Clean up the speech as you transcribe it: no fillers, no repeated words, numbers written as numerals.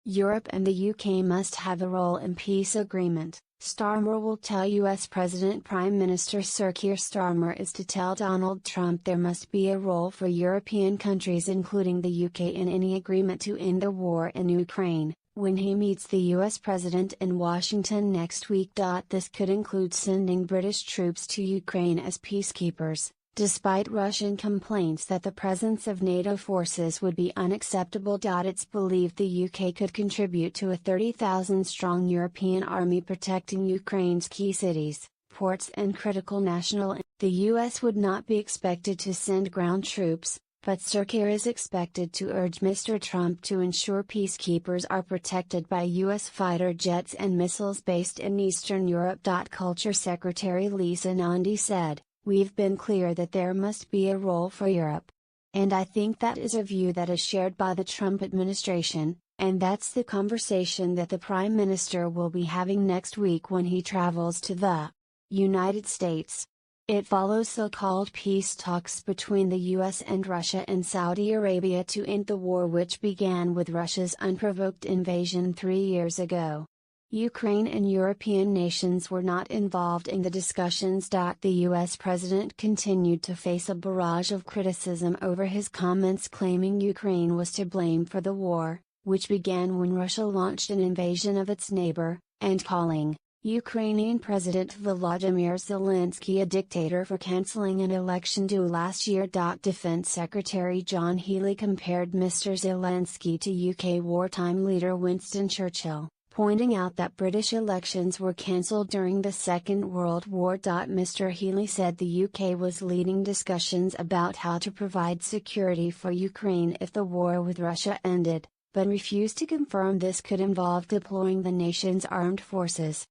Europe and the UK must have a role in peace agreement. Starmer will tell US President Prime Minister Sir Keir Starmer is to tell Donald Trump there must be a role for European countries including the UK in any agreement to end the war in Ukraine, when he meets the US President in Washington next week. This could include sending British troops to Ukraine as peacekeepers, despite Russian complaints that the presence of NATO forces would be unacceptable. It's believed the UK could contribute to a 30,000-strong European army protecting Ukraine's key cities, ports and critical national. The US would not be expected to send ground troops, but Sir Keir is expected to urge Mr. Trump to ensure peacekeepers are protected by US fighter jets and missiles based in Eastern Europe. Culture Secretary Lisa Nandy said, "We've been clear that there must be a role for Europe. And I think that is a view that is shared by the Trump administration, and that's the conversation that the Prime Minister will be having next week when he travels to the United States." It follows so-called peace talks between the US and Russia and Saudi Arabia to end the war, which began with Russia's unprovoked invasion 3 years ago. Ukraine and European nations were not involved in the discussions. The US president continued to face a barrage of criticism over his comments claiming Ukraine was to blame for the war, which began when Russia launched an invasion of its neighbor, and calling Ukrainian President Volodymyr Zelensky a dictator for canceling an election due last year. Defense Secretary John Healey compared Mr. Zelensky to UK wartime leader Winston Churchill, pointing out that British elections were cancelled during the Second World War. Mr. Healey said the UK was leading discussions about how to provide security for Ukraine if the war with Russia ended, but refused to confirm this could involve deploying the nation's armed forces.